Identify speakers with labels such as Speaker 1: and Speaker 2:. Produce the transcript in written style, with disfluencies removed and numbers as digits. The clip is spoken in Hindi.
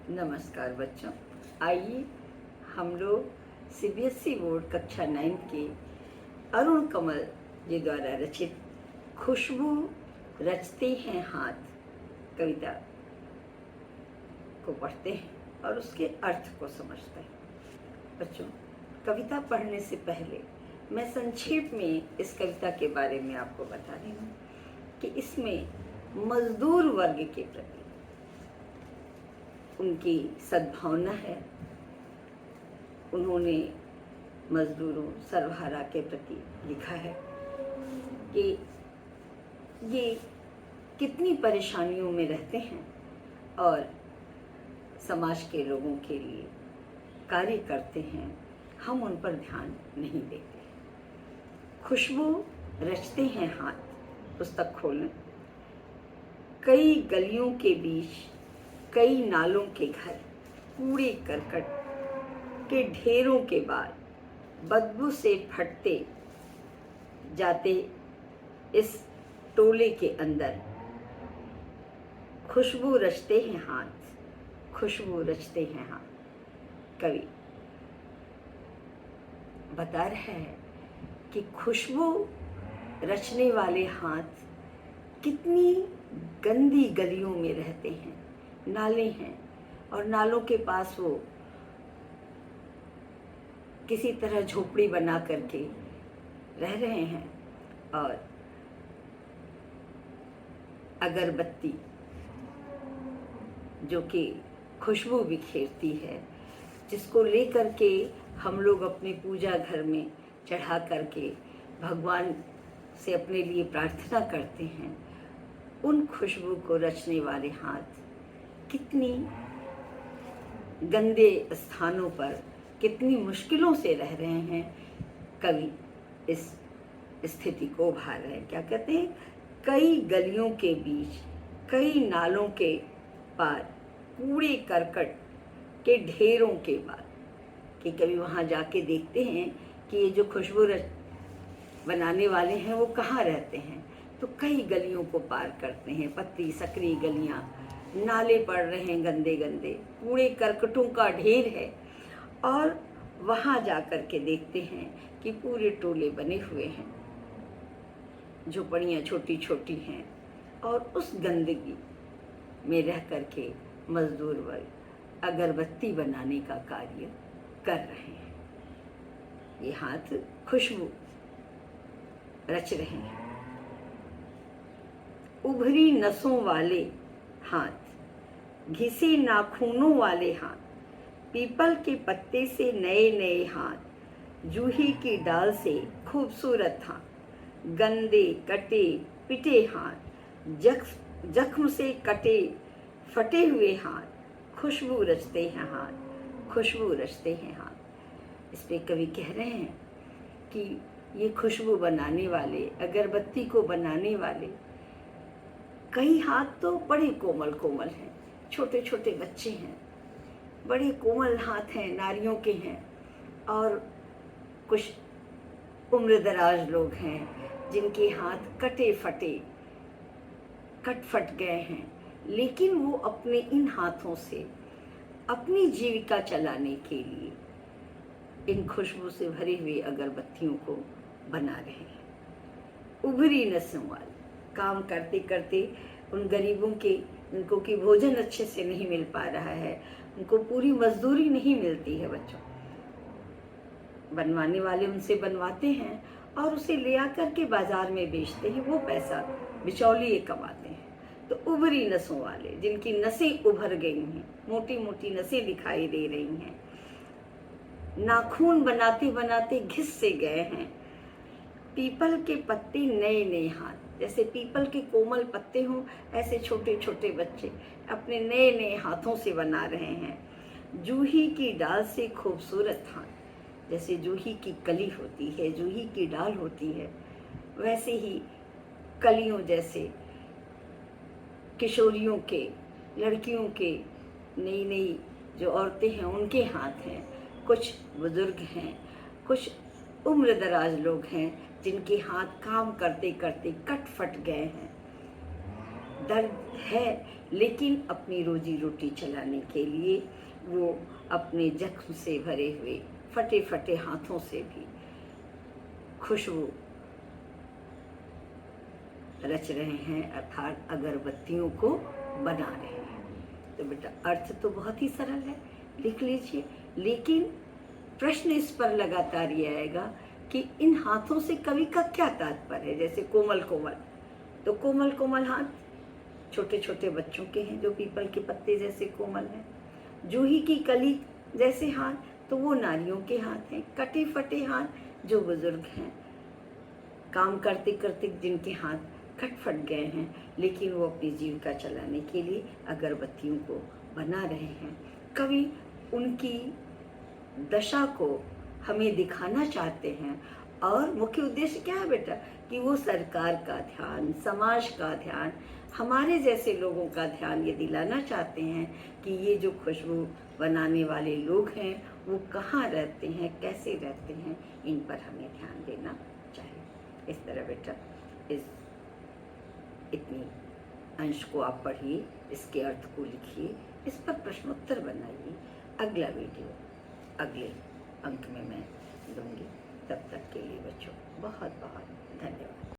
Speaker 1: नमस्कार बच्चों। आइए हम लोग सीबीएसई बोर्ड कक्षा 9 के अरुण कमल जी द्वारा रचित खुशबू रचते हैं हाथ कविता को पढ़ते हैं और उसके अर्थ को समझते हैं। बच्चों, कविता पढ़ने से पहले मैं संक्षेप में इस कविता के बारे में आपको बता रही हूँ कि इसमें मजदूर वर्ग के प्रति उनकी सद्भावना है। उन्होंने मजदूरों सर्वहारा के प्रति लिखा है कि ये कितनी परेशानियों में रहते हैं और समाज के लोगों के लिए कार्य करते हैं, हम उन पर ध्यान नहीं देते। खुशबू रचते हैं हाथ पुस्तक खोलें। कई गलियों के बीच कई नालों के घर, कूड़े करकट के ढेरों के बाद बदबू से फटते जाते इस टोले के अंदर खुशबू रचते हैं हाथ, खुशबू रचते हैं हाथ। कवि बता रहा है कि खुशबू रचने वाले हाथ कितनी गंदी गलियों में रहते हैं। नाले हैं और नालों के पास वो किसी तरह झोपड़ी बना करके रह रहे हैं और अगरबत्ती जो कि खुशबू बिखेरती है, जिसको लेकर के हम लोग अपने पूजा घर में चढ़ा करके भगवान से अपने लिए प्रार्थना करते हैं, उन खुशबू को रचने वाले हाथ कितनी गंदे स्थानों पर कितनी मुश्किलों से रह रहे हैं। कवि इस स्थिति को उभार रहे हैं। क्या कहते हैं? कई गलियों के बीच कई नालों के पार कूड़े करकट के ढेरों के बाद, कि कभी वहाँ जाके देखते हैं कि ये जो खुशबू बनाने वाले हैं वो कहाँ रहते हैं, तो कई गलियों को पार करते हैं, पतली सकरी गलियाँ, नाले पड़ रहे हैं गंदे गंदे, कूड़े करकटों का ढेर है और वहाँ जा कर के देखते हैं कि पूरे टोले बने हुए हैं, झोपड़ियाँ छोटी छोटी हैं और उस गंदगी में रह कर के मजदूर वर्ग अगरबत्ती बनाने का कार्य कर रहे हैं। ये हाथ खुशबू रच रहे हैं। उभरी नसों वाले हाथ, घिसे नाखूनों वाले हाथ, पीपल के पत्ते से नए नए हाथ, जूही की डाल से खूबसूरत हाथ, गंदे कटे पिटे हाथ, जख्म से कटे फटे हुए हाथ, खुशबू रचते हैं हाथ, खुशबू रचते हैं हाथ। इस पे कवि कह रहे हैं कि ये खुशबू बनाने वाले, अगरबत्ती को बनाने वाले कई हाथ तो बड़े कोमल कोमल हैं, छोटे छोटे बच्चे हैं, बड़े कोमल हाथ हैं, नारियों के हैं, और कुछ उम्र दराज लोग हैं जिनके हाथ कटे फटे कट फट गए हैं, लेकिन वो अपने इन हाथों से अपनी जीविका चलाने के लिए इन खुशबू से भरी हुई अगरबत्तियों को बना रहे हैं। उभरी नसों वाले काम करते करते उन गरीबों के, उनको कि भोजन अच्छे से नहीं मिल पा रहा है, उनको पूरी मजदूरी नहीं मिलती है बच्चों, बनवाने वाले उनसे बनवाते हैं और उसे ले आकर के बाजार में बेचते हैं, वो पैसा बिचौलिए कमाते हैं। तो उभरी नसों वाले, जिनकी नसें उभर गई हैं, मोटी मोटी नसें दिखाई दे रही हैं, नाखून बनाते बनाते घिस से गए हैं, पीपल के पत्ते नए नए हाथ, जैसे पीपल के कोमल पत्ते हों ऐसे छोटे छोटे बच्चे अपने नए नए हाथों से बना रहे हैं। जूही की डाल से खूबसूरत हाथ, जैसे जूही की कली होती है, जूही की डाल होती है, वैसे ही कलियों जैसे किशोरियों के, लड़कियों के, नई नई जो औरतें हैं उनके हाथ हैं, कुछ बुजुर्ग हैं, कुछ उम्र दराज लोग हैं जिनके हाथ काम करते करते कट फट गए हैं। दर्द है, लेकिन अपनी रोजी रोटी चलाने के लिए वो अपने जख्म से भरे हुए फटे फटे हाथों से भी खुशबू रच रहे हैं, अर्थात अगरबत्तियों को बना रहे हैं। तो बेटा अर्थ तो बहुत ही सरल है, लिख लीजिए, लेकिन प्रश्न इस पर लगातार ये आएगा कि इन हाथों से कवि का क्या तात्पर्य है। जैसे कोमल कोमल, तो कोमल कोमल हाथ छोटे छोटे बच्चों के हैं जो पीपल के पत्ते जैसे कोमल हैं। जूही की कली जैसे हाथ, तो वो नारियों के हाथ हैं। कटे फटे हाथ जो बुजुर्ग हैं, काम करते करते जिनके हाथ कट फट गए हैं, लेकिन वो अपनी जीविका चलाने के लिए अगरबत्तियों को बना रहे हैं। कवि उनकी दशा को हमें दिखाना चाहते हैं, और मुख्य उद्देश्य क्या है बेटा कि वो सरकार का ध्यान, समाज का ध्यान, हमारे जैसे लोगों का ध्यान ये दिलाना चाहते हैं कि ये जो खुशबू बनाने वाले लोग हैं वो कहाँ रहते हैं, कैसे रहते हैं, इन पर हमें ध्यान देना चाहिए। इस तरह बेटा इतनी अंश को आप पढ़िए, इसके अर्थ को लिखिए, इस पर प्रश्नोत्तर बनाइए। अगला वीडियो अगले अंक में मैं दूंगी। तब तक के लिए बच्चों बहुत बहुत धन्यवाद।